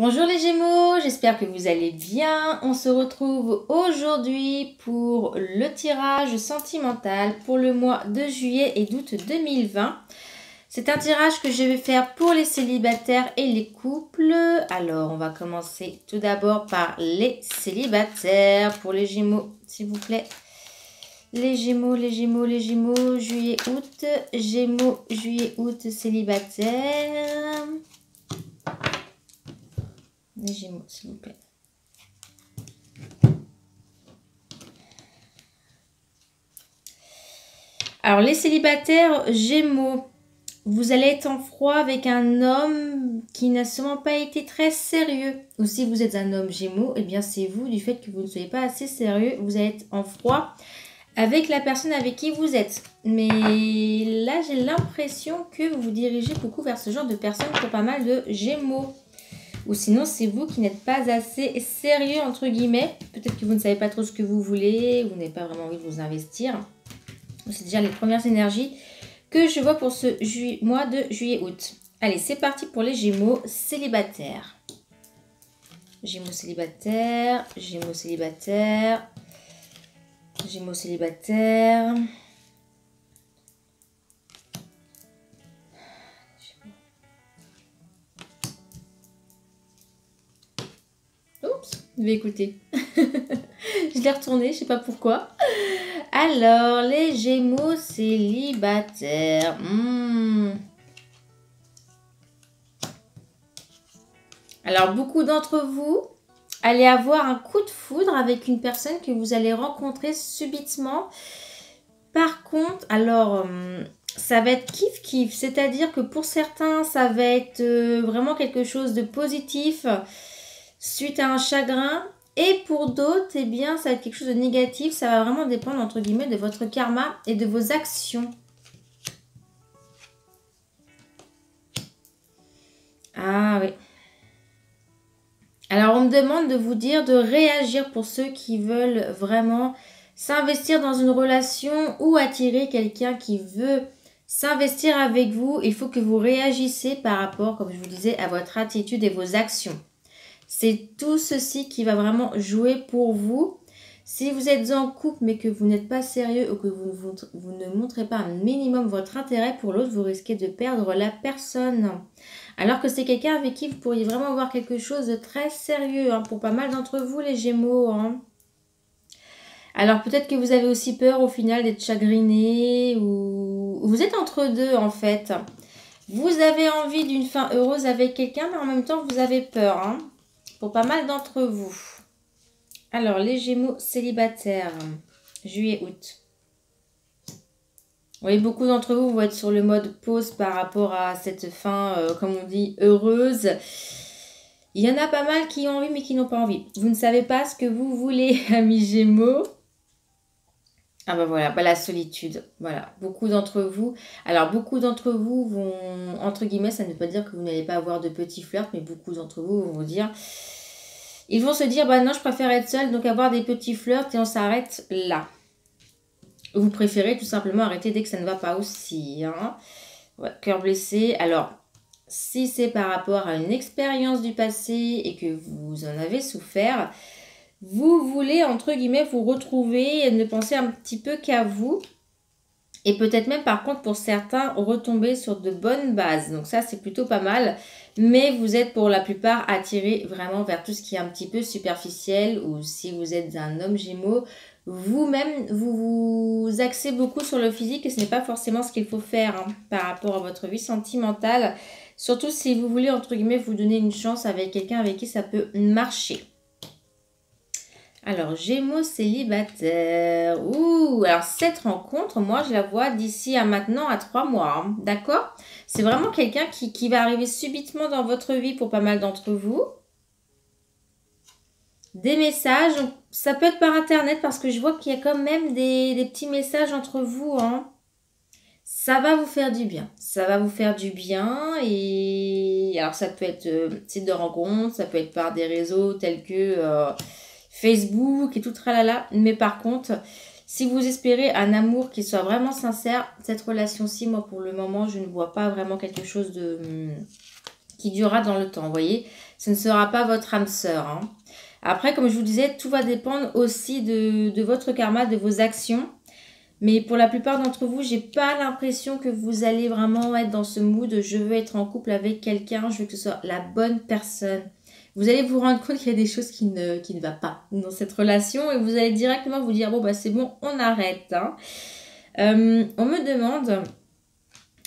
Bonjour les Gémeaux, j'espère que vous allez bien. On se retrouve aujourd'hui pour le tirage sentimental pour le mois de juillet et d'août 2020. C'est un tirage que je vais faire pour les célibataires et les couples. Alors, on va commencer tout d'abord par les célibataires. Pour les Gémeaux, s'il vous plaît. Les Gémeaux, juillet, août. Gémeaux, juillet, août, célibataires. Les Gémeaux, s'il vous plaît. Alors, les célibataires Gémeaux, vous allez être en froid avec un homme qui n'a sûrement pas été très sérieux. Ou si vous êtes un homme Gémeaux, eh bien c'est vous, du fait que vous ne soyez pas assez sérieux, vous allez être en froid avec la personne avec qui vous êtes. Mais là, j'ai l'impression que vous vous dirigez beaucoup vers ce genre de personnes pour pas mal de Gémeaux. Ou sinon, c'est vous qui n'êtes pas assez sérieux, entre guillemets. Peut-être que vous ne savez pas trop ce que vous voulez, ou vous n'avez pas vraiment envie de vous investir. C'est déjà les premières énergies que je vois pour ce mois de juillet-août. Allez, c'est parti pour les Gémeaux célibataires. Gémeaux célibataires, Gémeaux célibataires, Gémeaux célibataires. Oups, je vais écouter. Je l'ai retourné, je ne sais pas pourquoi. Alors, les Gémeaux célibataires. Alors, beaucoup d'entre vous allez avoir un coup de foudre avec une personne que vous allez rencontrer subitement. Par contre, alors, ça va être kiff-kiff. C'est-à-dire que pour certains, ça va être vraiment quelque chose de positif suite à un chagrin. Et pour d'autres, eh bien, ça va être quelque chose de négatif. Ça va vraiment dépendre, entre guillemets, de votre karma et de vos actions. Ah oui. Alors, on me demande de vous dire de réagir pour ceux qui veulent vraiment s'investir dans une relation ou attirer quelqu'un qui veut s'investir avec vous. Il faut que vous réagissez par rapport, comme je vous disais, à votre attitude et vos actions. C'est tout ceci qui va vraiment jouer pour vous. Si vous êtes en couple mais que vous n'êtes pas sérieux ou que vous ne montrez pas un minimum votre intérêt pour l'autre, vous risquez de perdre la personne. Alors que c'est quelqu'un avec qui vous pourriez vraiment avoir quelque chose de très sérieux, hein, pour pas mal d'entre vous les Gémeaux. Hein. Alors peut-être que vous avez aussi peur au final d'être chagriné ou vous êtes entre deux en fait. Vous avez envie d'une fin heureuse avec quelqu'un mais en même temps vous avez peur. Hein. Pour pas mal d'entre vous. Alors, les Gémeaux célibataires, juillet-août. Oui, beaucoup d'entre vous vont être sur le mode pause par rapport à cette fin, comme on dit, heureuse. Il y en a pas mal qui ont envie mais qui n'ont pas envie. Vous ne savez pas ce que vous voulez, amis Gémeaux. Ah ben voilà, la solitude. Voilà, beaucoup d'entre vous. Alors, beaucoup d'entre vous vont, entre guillemets, ça ne veut pas dire que vous n'allez pas avoir de petits flirts, mais beaucoup d'entre vous vont vous dire... Ils vont se dire, bah non, je préfère être seule, donc avoir des petits flirts et on s'arrête là. Vous préférez tout simplement arrêter dès que ça ne va pas aussi. Hein. Ouais, cœur blessé. Alors, si c'est par rapport à une expérience du passé et que vous en avez souffert, vous voulez, entre guillemets, vous retrouver et ne penser un petit peu qu'à vous. Et peut-être même, par contre, pour certains, retomber sur de bonnes bases. Donc ça, c'est plutôt pas mal. Mais vous êtes pour la plupart attirés vraiment vers tout ce qui est un petit peu superficiel. Ou si vous êtes un homme Gémeaux, vous-même, vous vous axez beaucoup sur le physique. Et ce n'est pas forcément ce qu'il faut faire, hein, par rapport à votre vie sentimentale. Surtout si vous voulez, entre guillemets, vous donner une chance avec quelqu'un avec qui ça peut marcher. Alors, Gémeaux célibataire. Ouh, alors cette rencontre, moi, je la vois d'ici à maintenant à 3 mois. Hein, d'accord? C'est vraiment quelqu'un qui va arriver subitement dans votre vie pour pas mal d'entre vous. Des messages, ça peut être par Internet parce que je vois qu'il y a quand même des petits messages entre vous. Hein. Ça va vous faire du bien. Ça va vous faire du bien. Et alors, ça peut être site de rencontre, ça peut être par des réseaux tels que... Facebook et tout tralala. Mais par contre, si vous espérez un amour qui soit vraiment sincère, cette relation-ci, moi, pour le moment, je ne vois pas vraiment quelque chose de qui durera dans le temps, vous voyez. Ce ne sera pas votre âme sœur. Hein. Après, comme je vous disais, tout va dépendre aussi de votre karma, de vos actions. Mais pour la plupart d'entre vous, j'ai pas l'impression que vous allez vraiment être dans ce mood. Je veux être en couple avec quelqu'un, je veux que ce soit la bonne personne. Vous allez vous rendre compte qu'il y a des choses qui ne va pas dans cette relation et vous allez directement vous dire, bon, bah c'est bon, on arrête. Hein. On me demande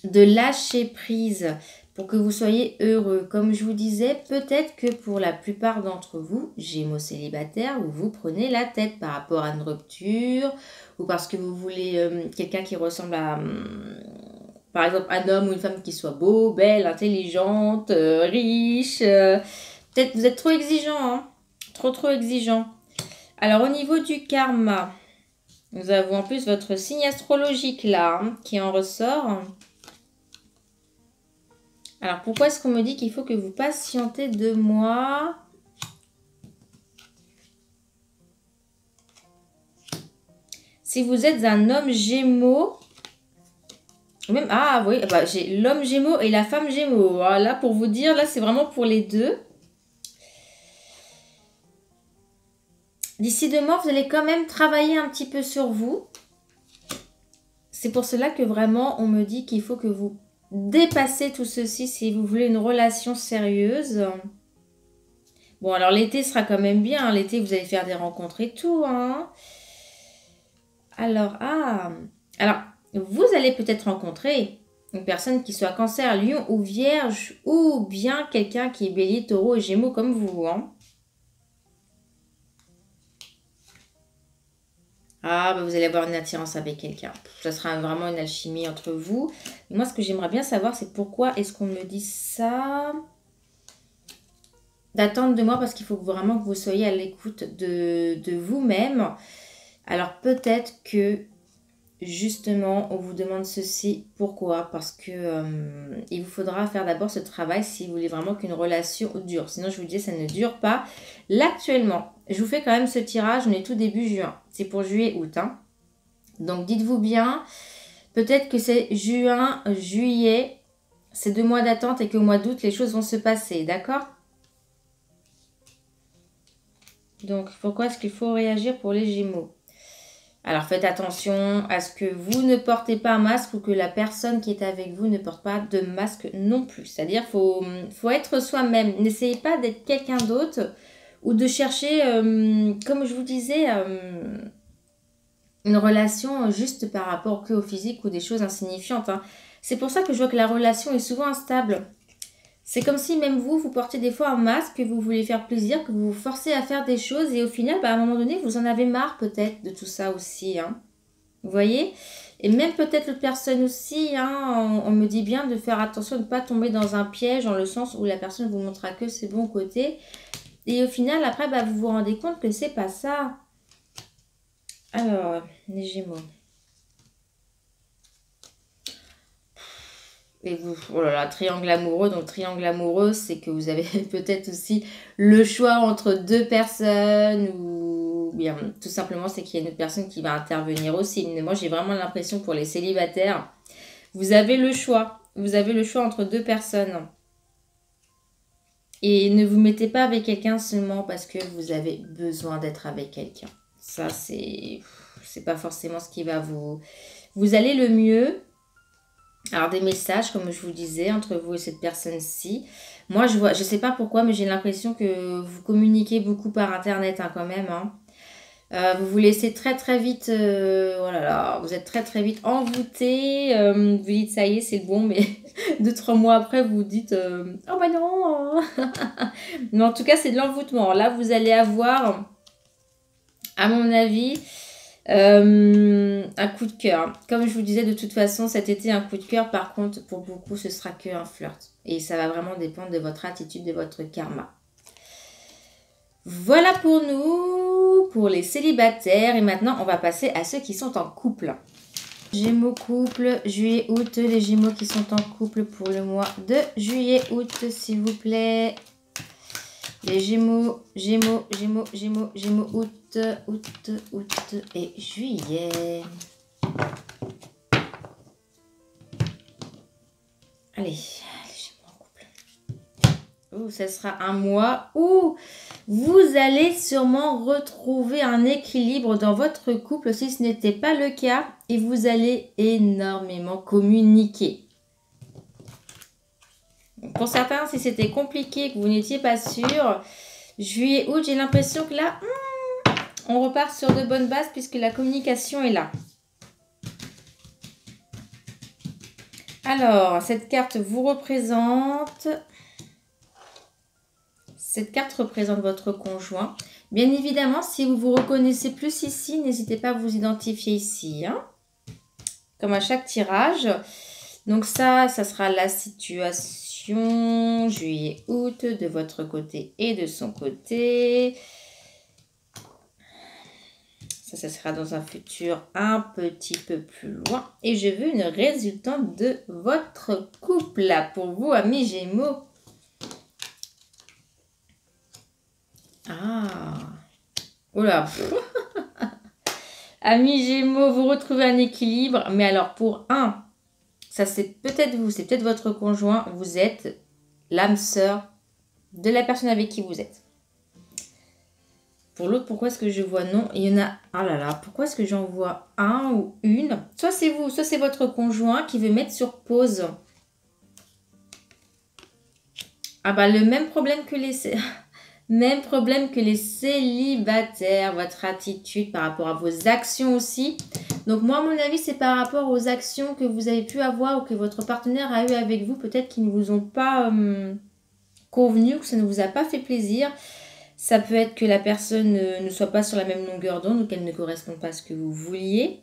de lâcher prise pour que vous soyez heureux. Comme je vous disais, peut-être que pour la plupart d'entre vous, Gémeaux célibataires, vous prenez la tête par rapport à une rupture ou parce que vous voulez quelqu'un qui ressemble à, par exemple, un homme ou une femme qui soit beau, belle, intelligente, riche. Peut-être vous êtes trop exigeant, hein, trop exigeant. Alors au niveau du karma, nous avons en plus votre signe astrologique là, hein, qui en ressort. Alors, pourquoi est-ce qu'on me dit qu'il faut que vous patientez 2 mois? Si vous êtes un homme Gémeaux, même, ah oui, bah, j'ai l'homme Gémeaux et la femme Gémeaux. Voilà, pour vous dire, là, c'est vraiment pour les deux. D'ici 2 mois, vous allez quand même travailler un petit peu sur vous. C'est pour cela que vraiment, on me dit qu'il faut que vous dépassez tout ceci si vous voulez une relation sérieuse. Bon, alors l'été sera quand même bien. L'été, vous allez faire des rencontres et tout. Hein. Alors, vous allez peut-être rencontrer une personne qui soit cancer, lion ou vierge, ou bien quelqu'un qui est bélier, taureau et gémeaux comme vous. Hein. Ah, bah vous allez avoir une attirance avec quelqu'un. Ça sera vraiment une alchimie entre vous. Et moi, ce que j'aimerais bien savoir, c'est pourquoi est-ce qu'on me dit ça? D'attendre de moi, parce qu'il faut vraiment que vous soyez à l'écoute de vous-même. Alors, peut-être que, justement, on vous demande ceci. Pourquoi? Parce que il vous faudra faire d'abord ce travail si vous voulez vraiment qu'une relation dure. Sinon, je vous dis, ça ne dure pas. Là, actuellement, je vous fais quand même ce tirage. On est tout début juin. C'est pour juillet-août. Hein. Donc, dites-vous bien, peut-être que c'est juin, juillet, c'est 2 mois d'attente et qu'au mois d'août, les choses vont se passer. D'accord? Donc, pourquoi est-ce qu'il faut réagir pour les Gémeaux? Alors, faites attention à ce que vous ne portez pas un masque ou que la personne qui est avec vous ne porte pas de masque non plus. C'est-à-dire qu'il faut être soi-même. N'essayez pas d'être quelqu'un d'autre ou de chercher, comme je vous disais, une relation juste par rapport au physique ou des choses insignifiantes. Hein. C'est pour ça que je vois que la relation est souvent instable. C'est comme si même vous, vous portez des fois un masque, que vous voulez faire plaisir, que vous vous forcez à faire des choses et au final, à un moment donné, vous en avez marre peut-être de tout ça aussi. Hein. Vous voyez? Et même peut-être l'autre personne aussi, hein, on me dit bien de faire attention de ne pas tomber dans un piège dans le sens où la personne vous montrera que ses bons côtés. Et au final, après, vous vous rendez compte que c'est pas ça. Alors, les Gémeaux. Et vous, oh là là, triangle amoureux. Donc, triangle amoureux, c'est que vous avez peut-être aussi le choix entre 2 personnes ou bien tout simplement, c'est qu'il y a une autre personne qui va intervenir aussi. Mais moi, j'ai vraiment l'impression pour les célibataires, vous avez le choix. Vous avez le choix entre 2 personnes. Et ne vous mettez pas avec quelqu'un seulement parce que vous avez besoin d'être avec quelqu'un. Ça, c'est pas forcément ce qui va vous allez le mieux. Alors, des messages, comme je vous disais, entre vous et cette personne-ci. Moi, je sais pas pourquoi, mais j'ai l'impression que vous communiquez beaucoup par Internet quand même. Hein. Vous vous laissez très vite, oh là là, vous êtes très vite envoûté. Vous dites, ça y est, c'est bon, mais 2-3 mois après, vous vous dites, oh bah non. Mais en tout cas, c'est de l'envoûtement. Là, vous allez avoir, à mon avis... un coup de cœur. Comme je vous disais, de toute façon, cet été, un coup de cœur, par contre, pour beaucoup, ce sera qu'un flirt. Et ça va vraiment dépendre de votre attitude, de votre karma. Voilà pour nous, pour les célibataires. Et maintenant, on va passer à ceux qui sont en couple. Gémeaux couple, juillet-août. Les Gémeaux qui sont en couple pour le mois de juillet-août, s'il vous plaît. Les Gémeaux, août et juillet. Allez, les Gémeaux en couple. ou ce sera un mois où vous allez sûrement retrouver un équilibre dans votre couple si ce n'était pas le cas et vous allez énormément communiquer. Pour certains, si c'était compliqué, que vous n'étiez pas sûr, juillet, août, j'ai l'impression que là, on repart sur de bonnes bases puisque la communication est là. Alors, cette carte vous représente. Cette carte représente votre conjoint. Bien évidemment, si vous vous reconnaissez plus ici, n'hésitez pas à vous identifier ici. Hein, comme à chaque tirage. Donc ça sera la situation juillet-août de votre côté et de son côté. Ça sera dans un futur un petit peu plus loin. Et je veux une résultante de votre couple là pour vous, amis Gémeaux. Ah. Oula. Amis Gémeaux, vous retrouvez un équilibre. Mais alors pour un, ça c'est peut-être vous, c'est peut-être votre conjoint. Vous êtes l'âme sœur de la personne avec qui vous êtes. Pour l'autre, pourquoi est-ce que je vois non? Il y en a... Ah là là, pourquoi est-ce que j'en vois un ou une? Soit c'est vous, soit c'est votre conjoint qui veut mettre sur pause. Ah bah le même problème que les... Même problème que les célibataires. Votre attitude par rapport à vos actions aussi. Donc moi, à mon avis, c'est par rapport aux actions que vous avez pu avoir ou que votre partenaire a eu avec vous. Peut-être qu'ils ne vous ont pas convenu ou que ça ne vous a pas fait plaisir. Ça peut être que la personne ne soit pas sur la même longueur d'onde ou qu'elle ne corresponde pas à ce que vous vouliez.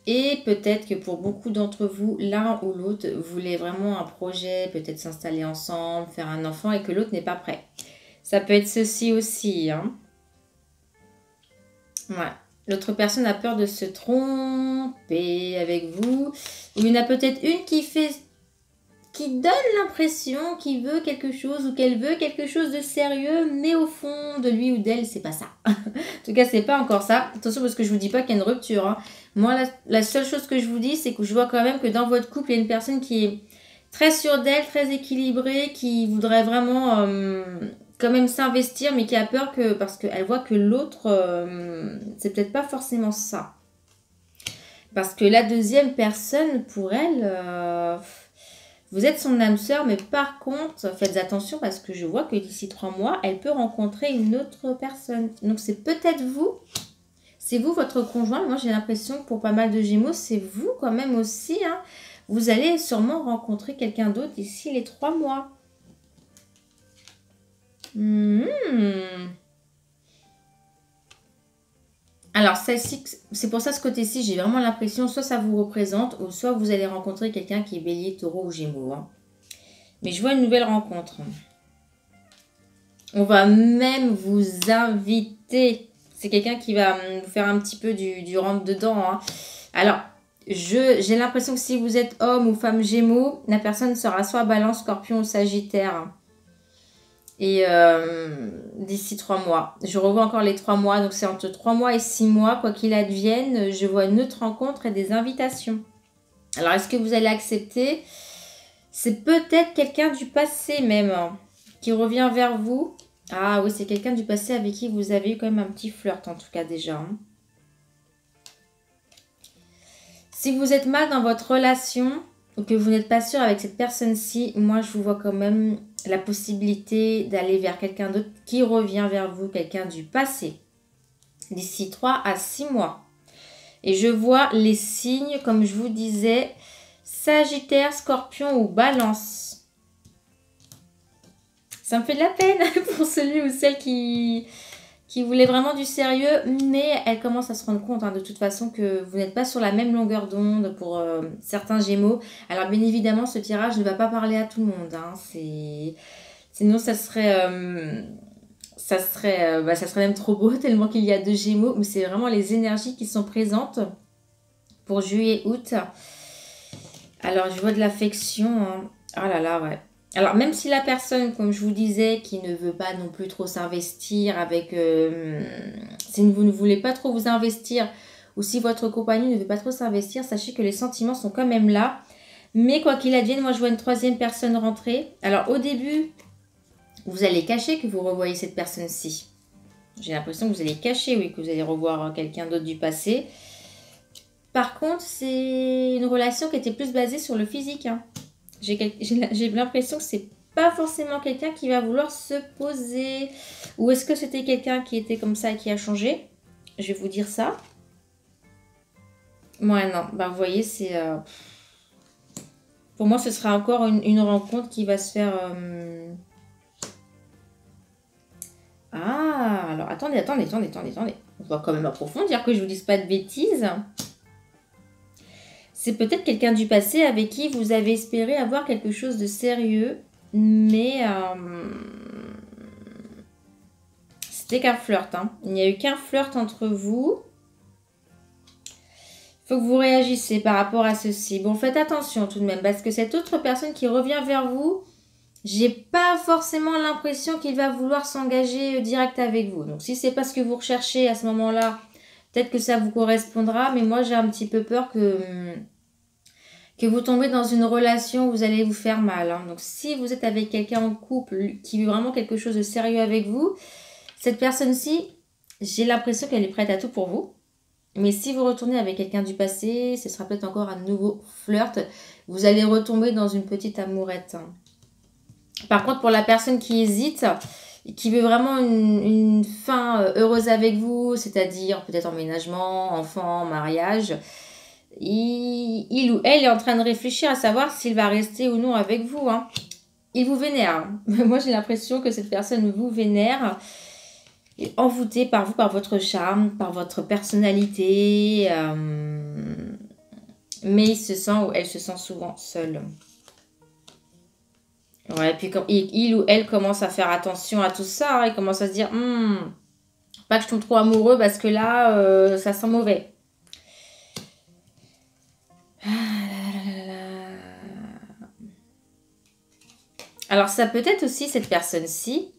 Et peut-être que pour beaucoup d'entre vous, l'un ou l'autre voulait vraiment un projet, peut-être s'installer ensemble, faire un enfant et que l'autre n'est pas prêt. Ça peut être ceci aussi. Hein. Ouais. L'autre personne a peur de se tromper avec vous. Ou il y en a peut-être une qui donne l'impression qu'il veut quelque chose ou qu'elle veut quelque chose de sérieux, mais au fond de lui ou d'elle, c'est pas ça. En tout cas, c'est pas encore ça. Attention parce que je vous dis pas qu'il y a une rupture. Hein. Moi, la seule chose que je vous dis, c'est que je vois quand même que dans votre couple, il y a une personne qui est très sûre d'elle, très équilibrée, qui voudrait vraiment quand même s'investir, mais qui a peur que parce qu'elle voit que l'autre, c'est peut-être pas forcément ça. Parce que la deuxième personne, pour elle... vous êtes son âme sœur, mais par contre, faites attention parce que je vois que d'ici 3 mois, elle peut rencontrer une autre personne. Donc, c'est peut-être vous. C'est vous, votre conjoint. Moi, j'ai l'impression que pour pas mal de Gémeaux, c'est vous quand même aussi. Hein. Vous allez sûrement rencontrer quelqu'un d'autre d'ici les 3 mois. Alors, celle-ci, c'est pour ça ce côté-ci, j'ai vraiment l'impression, soit ça vous représente, ou soit vous allez rencontrer quelqu'un qui est bélier, taureau ou gémeaux. Hein. Mais je vois une nouvelle rencontre. On va même vous inviter. C'est quelqu'un qui va vous faire un petit peu du rentre-dedans. Hein. Alors, j'ai l'impression que si vous êtes homme ou femme gémeaux, la personne sera soit balance, scorpion ou sagittaire. Et d'ici 3 mois. Je revois encore les 3 mois. Donc, c'est entre 3 mois et 6 mois. Quoi qu'il advienne, je vois une autre rencontre et des invitations. Alors, est-ce que vous allez accepter? C'est peut-être quelqu'un du passé même qui revient vers vous. Ah oui, c'est quelqu'un du passé avec qui vous avez eu quand même un petit flirt en tout cas déjà. Hein. Si vous êtes mal dans votre relation ou que vous n'êtes pas sûr avec cette personne-ci, moi je vous vois quand même la possibilité d'aller vers quelqu'un d'autre qui revient vers vous, quelqu'un du passé, d'ici 3 à 6 mois. Et je vois les signes, comme je vous disais, Sagittaire, Scorpion ou Balance. Ça me fait de la peine pour celui ou celle qui voulait vraiment du sérieux, mais elle commence à se rendre compte de toute façon que vous n'êtes pas sur la même longueur d'onde pour certains Gémeaux. Alors bien évidemment, ce tirage ne va pas parler à tout le monde. Hein. Sinon, ça serait même trop beau tellement qu'il y a 2 Gémeaux. Mais c'est vraiment les énergies qui sont présentes pour juillet-août. Alors, je vois de l'affection. Hein. Ah là là, ouais. Alors, même si la personne, comme je vous disais, qui ne veut pas non plus trop s'investir avec... si vous ne voulez pas trop vous investir ou si votre compagnon ne veut pas trop s'investir, sachez que les sentiments sont quand même là. Mais quoi qu'il advienne, moi je vois une troisième personne rentrer. Alors au début, vous allez cacher que vous revoyez cette personne-ci. J'ai l'impression que vous allez cacher, oui, que vous allez revoir quelqu'un d'autre du passé. Par contre, c'est une relation qui était plus basée sur le physique. Hein. J'ai l'impression que c'est pas forcément quelqu'un qui va vouloir se poser. Ou est-ce que c'était quelqu'un qui était comme ça et qui a changé? Je vais vous dire ça. Ouais, non. Bah, vous voyez, c'est... Pour moi, ce sera encore une rencontre qui va se faire... Ah, alors attendez. On va quand même approfondir, que je vous dise pas de bêtises. C'est peut-être quelqu'un du passé avec qui vous avez espéré avoir quelque chose de sérieux, mais c'était qu'un flirt. Hein. Il n'y a eu qu'un flirt entre vous. Il faut que vous réagissez par rapport à ceci. Bon, faites attention tout de même, parce que cette autre personne qui revient vers vous, j'ai pas forcément l'impression qu'il va vouloir s'engager direct avec vous. Donc, si c'est pas ce que vous recherchez à ce moment-là, peut-être que ça vous correspondra, mais moi, j'ai un petit peu peur que vous tombez dans une relation où vous allez vous faire mal. Hein. Donc, si vous êtes avec quelqu'un en couple qui veut vraiment quelque chose de sérieux avec vous, cette personne-ci, j'ai l'impression qu'elle est prête à tout pour vous. Mais si vous retournez avec quelqu'un du passé, ce sera peut-être encore un nouveau flirt. Vous allez retomber dans une petite amourette. Par contre, pour la personne qui hésite, qui veut vraiment une fin heureuse avec vous, c'est-à-dire peut-être emménagement, enfant, mariage, il ou elle est en train de réfléchir à savoir s'il va rester ou non avec vous. Hein. Il vous vénère. Hein. Moi, j'ai l'impression que cette personne vous vénère. Envoûté par vous, par votre charme, par votre personnalité. Mais il se sent ou elle se sent souvent seule. Ouais, puis quand il ou elle commence à faire attention à tout ça, hein, il commence à se dire pas que je tombe trop amoureux parce que là, ça sent mauvais. Alors, ça peut être aussi cette personne-ci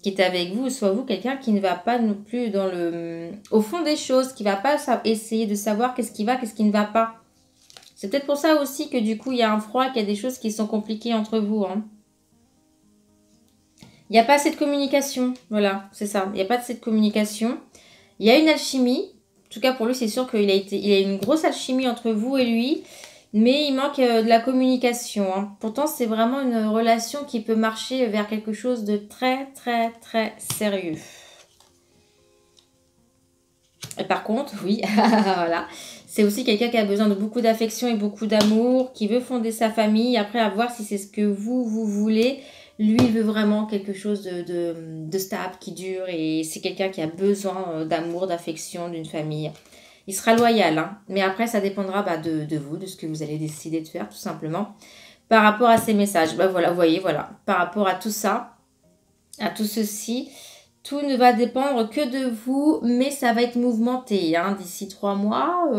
qui est avec vous, soit vous, quelqu'un qui ne va pas non plus au fond des choses, qui ne va pas essayer de savoir qu'est-ce qui va, qu'est-ce qui ne va pas. C'est peut-être pour ça aussi que du coup, il y a un froid, qu'il y a des choses qui sont compliquées entre vous. Hein. Il n'y a pas assez de communication. Voilà, c'est ça. Il n'y a pas assez de communication. Il y a une alchimie. En tout cas, pour lui, c'est sûr qu'il a une grosse alchimie entre vous et lui. Mais il manque de la communication. Hein. Pourtant, c'est vraiment une relation qui peut marcher vers quelque chose de très, très, très sérieux. Et par contre, oui, voilà. C'est aussi quelqu'un qui a besoin de beaucoup d'affection et beaucoup d'amour, qui veut fonder sa famille. Après, à voir si c'est ce que vous voulez. Lui, il veut vraiment quelque chose de stable, qui dure. Et c'est quelqu'un qui a besoin d'amour, d'affection, d'une famille. Il sera loyal, hein. Mais après, ça dépendra de vous, de ce que vous allez décider de faire, tout simplement. Par rapport à ces messages, voilà, vous voyez, voilà. Par rapport à tout ça, à tout ceci, tout ne va dépendre que de vous, mais ça va être mouvementé, hein, d'ici 3 mois.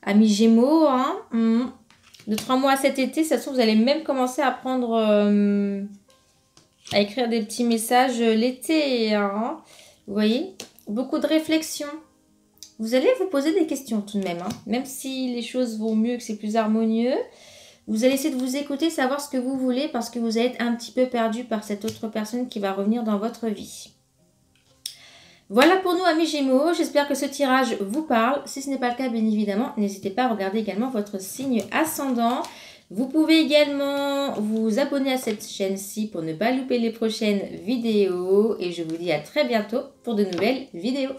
Amis Gémeaux, hein. De 3 mois à cet été, ça se trouve, vous allez même commencer à prendre... à écrire des petits messages l'été, hein. Vous voyez, beaucoup de réflexion. Vous allez vous poser des questions tout de même. Hein. Même si les choses vont mieux, que c'est plus harmonieux, vous allez essayer de vous écouter, savoir ce que vous voulez parce que vous allez être un petit peu perdu par cette autre personne qui va revenir dans votre vie. Voilà pour nous, amis Gémeaux. J'espère que ce tirage vous parle. Si ce n'est pas le cas, bien évidemment, n'hésitez pas à regarder également votre signe ascendant. Vous pouvez également vous abonner à cette chaîne-ci pour ne pas louper les prochaines vidéos. Et je vous dis à très bientôt pour de nouvelles vidéos.